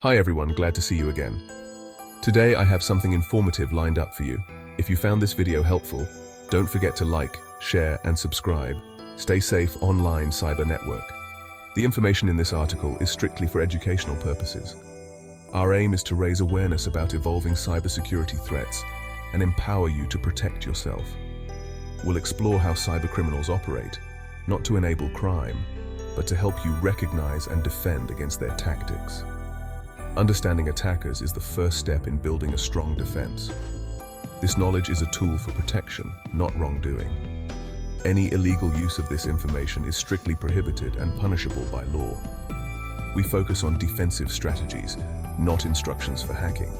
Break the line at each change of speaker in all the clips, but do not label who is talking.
Hi everyone, glad to see you again. Today I have something informative lined up for you. If you found this video helpful, don't forget to like, share and subscribe. Stay safe online cyber network. The information in this article is strictly for educational purposes. Our aim is to raise awareness about evolving cybersecurity threats and empower you to protect yourself. We'll explore how cybercriminals operate, not to enable crime, but to help you recognize and defend against their tactics. Understanding attackers is the first step in building a strong defense. This knowledge is a tool for protection, not wrongdoing. Any illegal use of this information is strictly prohibited and punishable by law. We focus on defensive strategies, not instructions for hacking.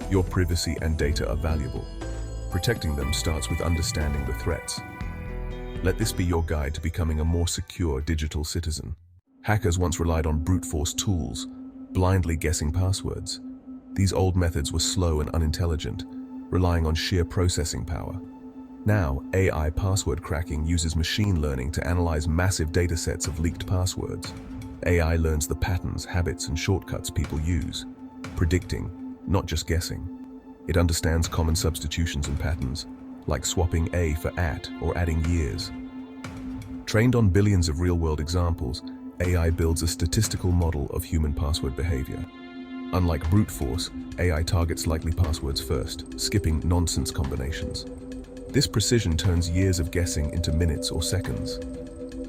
Your privacy and data are valuable. Protecting them starts with understanding the threats. Let this be your guide to becoming a more secure digital citizen. Hackers once relied on brute force tools, blindly guessing passwords. These old methods were slow and unintelligent, relying on sheer processing power. Now, AI password cracking uses machine learning to analyze massive datasets of leaked passwords. AI learns the patterns, habits, and shortcuts people use, predicting, not just guessing. It understands common substitutions and patterns, like swapping A for at or adding years. Trained on billions of real-world examples, AI builds a statistical model of human password behavior. Unlike brute force, AI targets likely passwords first, skipping nonsense combinations. This precision turns years of guessing into minutes or seconds.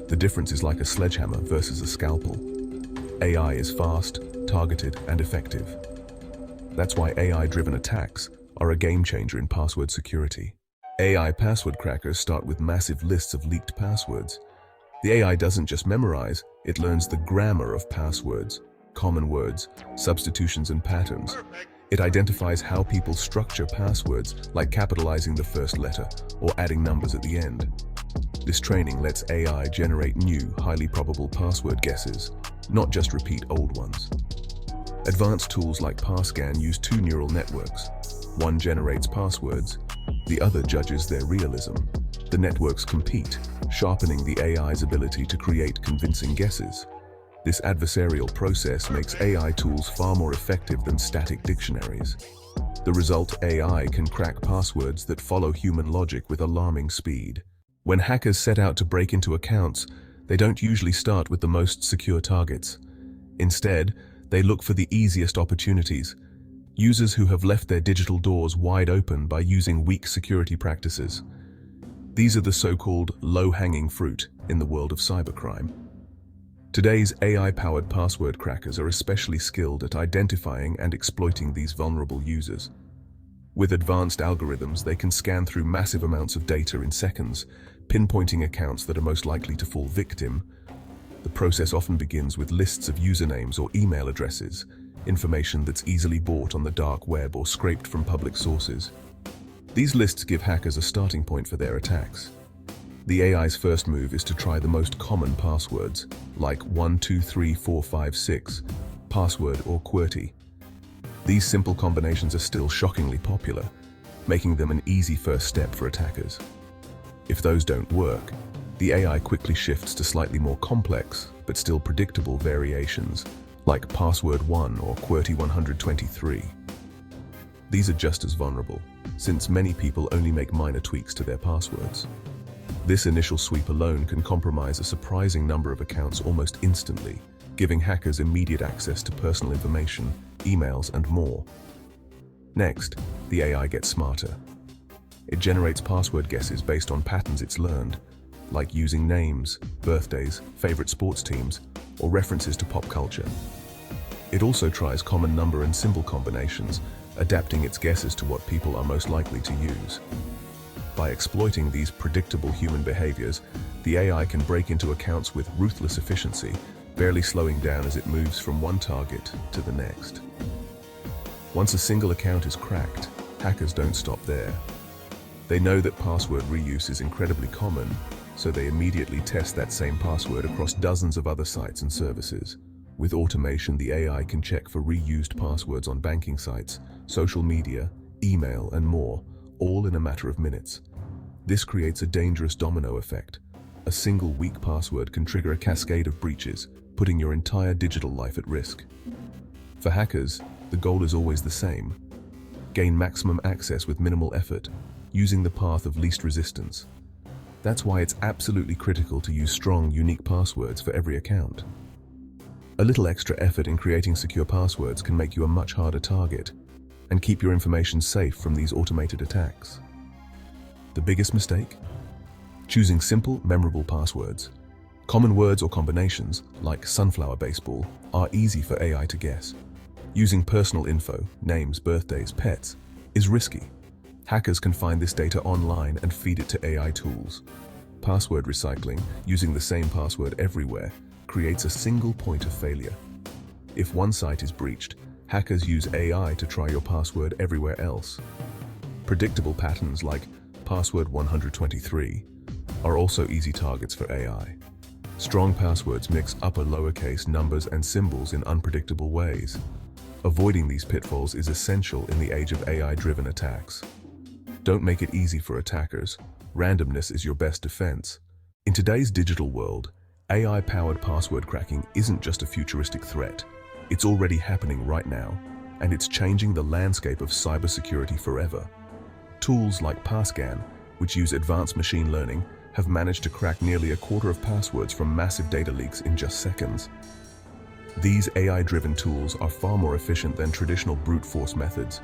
The difference is like a sledgehammer versus a scalpel. AI is fast, targeted, and effective. That's why AI-driven attacks are a game-changer in password security. AI password crackers start with massive lists of leaked passwords. The AI doesn't just memorize, it learns the grammar of passwords, common words, substitutions and patterns. It identifies how people structure passwords, like capitalizing the first letter or adding numbers at the end. This training lets AI generate new, highly probable password guesses, not just repeat old ones. Advanced tools like PassScan use two neural networks. One generates passwords, the other judges their realism. The networks compete, sharpening the AI's ability to create convincing guesses. This adversarial process makes AI tools far more effective than static dictionaries. The result, AI can crack passwords that follow human logic with alarming speed. When hackers set out to break into accounts, they don't usually start with the most secure targets. Instead, they look for the easiest opportunities, users who have left their digital doors wide open by using weak security practices. These are the so-called low-hanging fruit in the world of cybercrime. Today's AI-powered password crackers are especially skilled at identifying and exploiting these vulnerable users. With advanced algorithms, they can scan through massive amounts of data in seconds, pinpointing accounts that are most likely to fall victim. The process often begins with lists of usernames or email addresses, information that's easily bought on the dark web or scraped from public sources. These lists give hackers a starting point for their attacks. The AI's first move is to try the most common passwords, like 123456, password or QWERTY. These simple combinations are still shockingly popular, making them an easy first step for attackers. If those don't work, the AI quickly shifts to slightly more complex, but still predictable variations, like password 1 or QWERTY 123. These are just as vulnerable, since many people only make minor tweaks to their passwords. This initial sweep alone can compromise a surprising number of accounts almost instantly, giving hackers immediate access to personal information, emails, and more. Next, the AI gets smarter. It generates password guesses based on patterns it's learned, like using names, birthdays, favorite sports teams, or references to pop culture. It also tries common number and symbol combinations, adapting its guesses to what people are most likely to use. By exploiting these predictable human behaviors, the AI can break into accounts with ruthless efficiency, barely slowing down as it moves from one target to the next. Once a single account is cracked, hackers don't stop there. They know that password reuse is incredibly common, so they immediately test that same password across dozens of other sites and services. With automation, the AI can check for reused passwords on banking sites, social media, email, and more, all in a matter of minutes. This creates a dangerous domino effect. A single weak password can trigger a cascade of breaches, putting your entire digital life at risk. For hackers, the goal is always the same: gain maximum access with minimal effort, using the path of least resistance. That's why it's absolutely critical to use strong, unique passwords for every account. A little extra effort in creating secure passwords can make you a much harder target and keep your information safe from these automated attacks. The biggest mistake? Choosing simple, memorable passwords. Common words or combinations, like sunflower baseball, are easy for AI to guess. Using personal info, names, birthdays, pets, is risky. Hackers can find this data online and feed it to AI tools. Password recycling, using the same password everywhere, creates a single point of failure. If one site is breached, hackers use AI to try your password everywhere else. Predictable patterns like password 123 are also easy targets for AI. Strong passwords mix upper lowercase numbers and symbols in unpredictable ways. Avoiding these pitfalls is essential in the age of AI-driven attacks. Don't make it easy for attackers. Randomness is your best defense. In today's digital world, AI-powered password cracking isn't just a futuristic threat. It's already happening right now, and it's changing the landscape of cybersecurity forever. Tools like Passcan, which use advanced machine learning, have managed to crack nearly a quarter of passwords from massive data leaks in just seconds. These AI-driven tools are far more efficient than traditional brute force methods,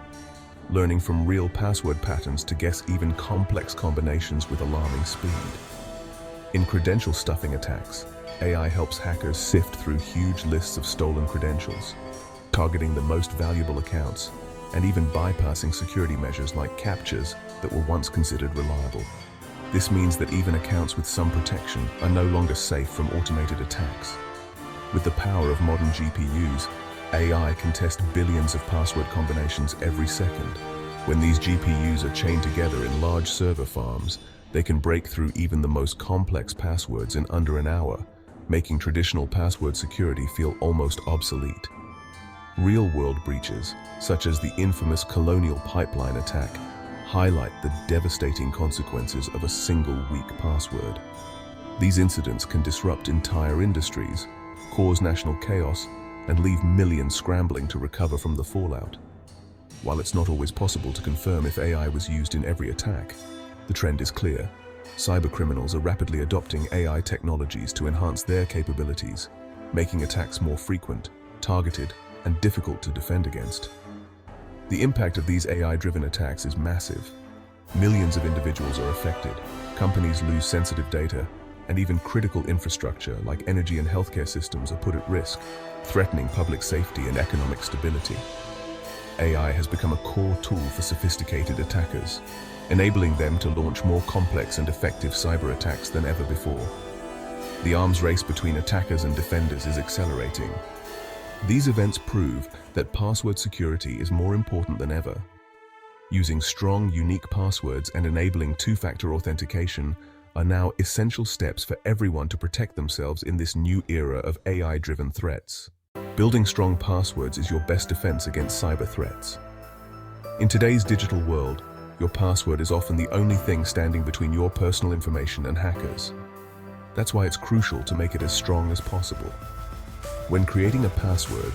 learning from real password patterns to guess even complex combinations with alarming speed. In credential stuffing attacks, AI helps hackers sift through huge lists of stolen credentials, targeting the most valuable accounts, and even bypassing security measures like CAPTCHAs that were once considered reliable. This means that even accounts with some protection are no longer safe from automated attacks. With the power of modern GPUs, AI can test billions of password combinations every second. When these GPUs are chained together in large server farms, they can break through even the most complex passwords in under an hour, making traditional password security feel almost obsolete. Real-world breaches, such as the infamous Colonial Pipeline attack, highlight the devastating consequences of a single weak password. These incidents can disrupt entire industries, cause national chaos, and leave millions scrambling to recover from the fallout. While it's not always possible to confirm if AI was used in every attack, the trend is clear. Cybercriminals are rapidly adopting AI technologies to enhance their capabilities, making attacks more frequent, targeted, and difficult to defend against. The impact of these AI-driven attacks is massive. Millions of individuals are affected, companies lose sensitive data, and even critical infrastructure like energy and healthcare systems are put at risk, threatening public safety and economic stability. AI has become a core tool for sophisticated attackers, enabling them to launch more complex and effective cyber attacks than ever before. The arms race between attackers and defenders is accelerating. These events prove that password security is more important than ever. Using strong, unique passwords and enabling two-factor authentication are now essential steps for everyone to protect themselves in this new era of AI-driven threats. Building strong passwords is your best defense against cyber threats. In today's digital world, your password is often the only thing standing between your personal information and hackers. That's why it's crucial to make it as strong as possible. When creating a password,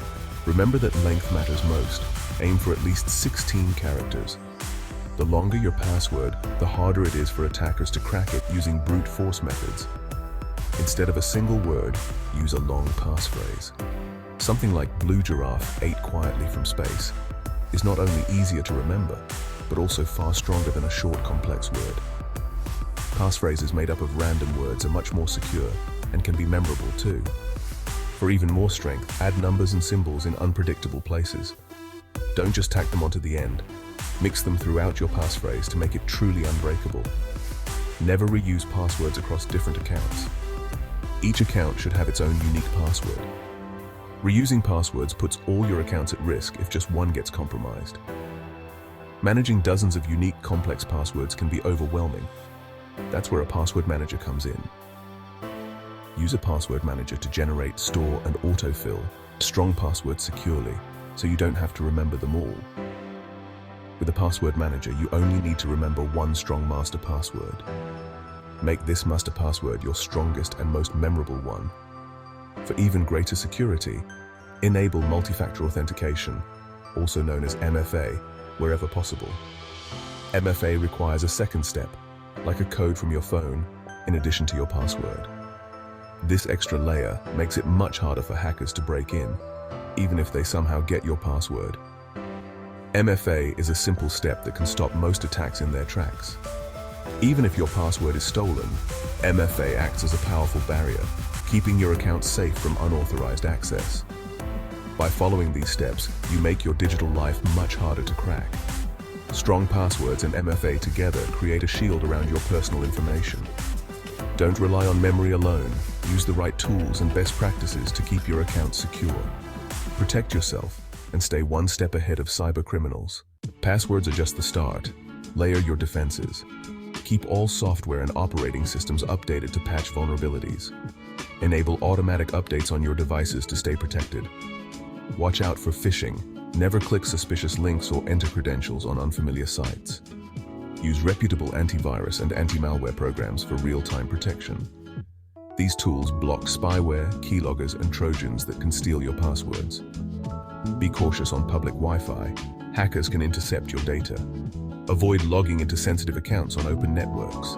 remember that length matters most. Aim for at least 16 characters. The longer your password, the harder it is for attackers to crack it using brute force methods. Instead of a single word, use a long passphrase. Something like Blue Giraffe ate quietly from space is not only easier to remember, but also far stronger than a short, complex word. Passphrases made up of random words are much more secure and can be memorable too. For even more strength, add numbers and symbols in unpredictable places. Don't just tack them onto the end. Mix them throughout your passphrase to make it truly unbreakable. Never reuse passwords across different accounts. Each account should have its own unique password. Reusing passwords puts all your accounts at risk if just one gets compromised. Managing dozens of unique, complex passwords can be overwhelming. That's where a password manager comes in. Use a password manager to generate, store, and autofill strong passwords securely, so you don't have to remember them all. With a password manager, you only need to remember one strong master password. Make this master password your strongest and most memorable one. For even greater security, Enable multi-factor authentication, also known as MFA, wherever possible. MFA requires a second step, like a code from your phone, in addition to your password. This extra layer makes it much harder for hackers to break in, even if they somehow get your password. MFA is a simple step that can stop most attacks in their tracks. Even if your password is stolen, MFA acts as a powerful barrier, keeping your account safe from unauthorized access. By following these steps, you make your digital life much harder to crack. Strong passwords and MFA together create a shield around your personal information. Don't rely on memory alone. Use the right tools and best practices to keep your account secure. Protect yourself and stay one step ahead of cyber criminals. Passwords are just the start. Layer your defenses. Keep all software and operating systems updated to patch vulnerabilities. Enable automatic updates on your devices to stay protected. Watch out for phishing. Never click suspicious links or enter credentials on unfamiliar sites. Use reputable antivirus and anti-malware programs for real-time protection. These tools block spyware, keyloggers, and Trojans that can steal your passwords. Be cautious on public Wi-Fi. Hackers can intercept your data. Avoid logging into sensitive accounts on open networks.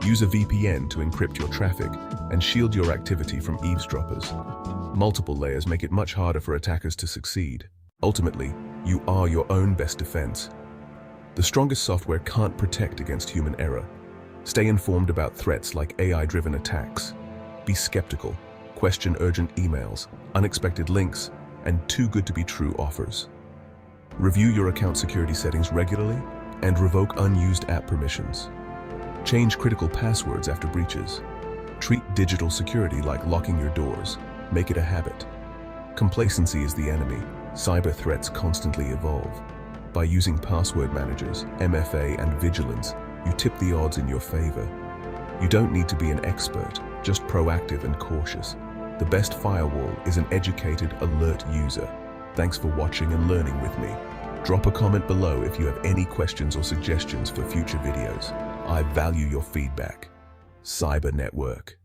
Use a VPN to encrypt your traffic and shield your activity from eavesdroppers. Multiple layers make it much harder for attackers to succeed. Ultimately, you are your own best defense. The strongest software can't protect against human error. Stay informed about threats like AI-driven attacks. Be skeptical. Question urgent emails, unexpected links, and too good to be true offers. Review your account security settings regularly and revoke unused app permissions. Change critical passwords after breaches. Treat digital security like locking your doors. Make it a habit. Complacency is the enemy. Cyber threats constantly evolve. By using password managers, MFA, and vigilance, you tip the odds in your favor. You don't need to be an expert, just proactive and cautious. The best firewall is an educated, alert user. Thanks for watching and learning with me. Drop a comment below if you have any questions or suggestions for future videos. I value your feedback. Cyber Network.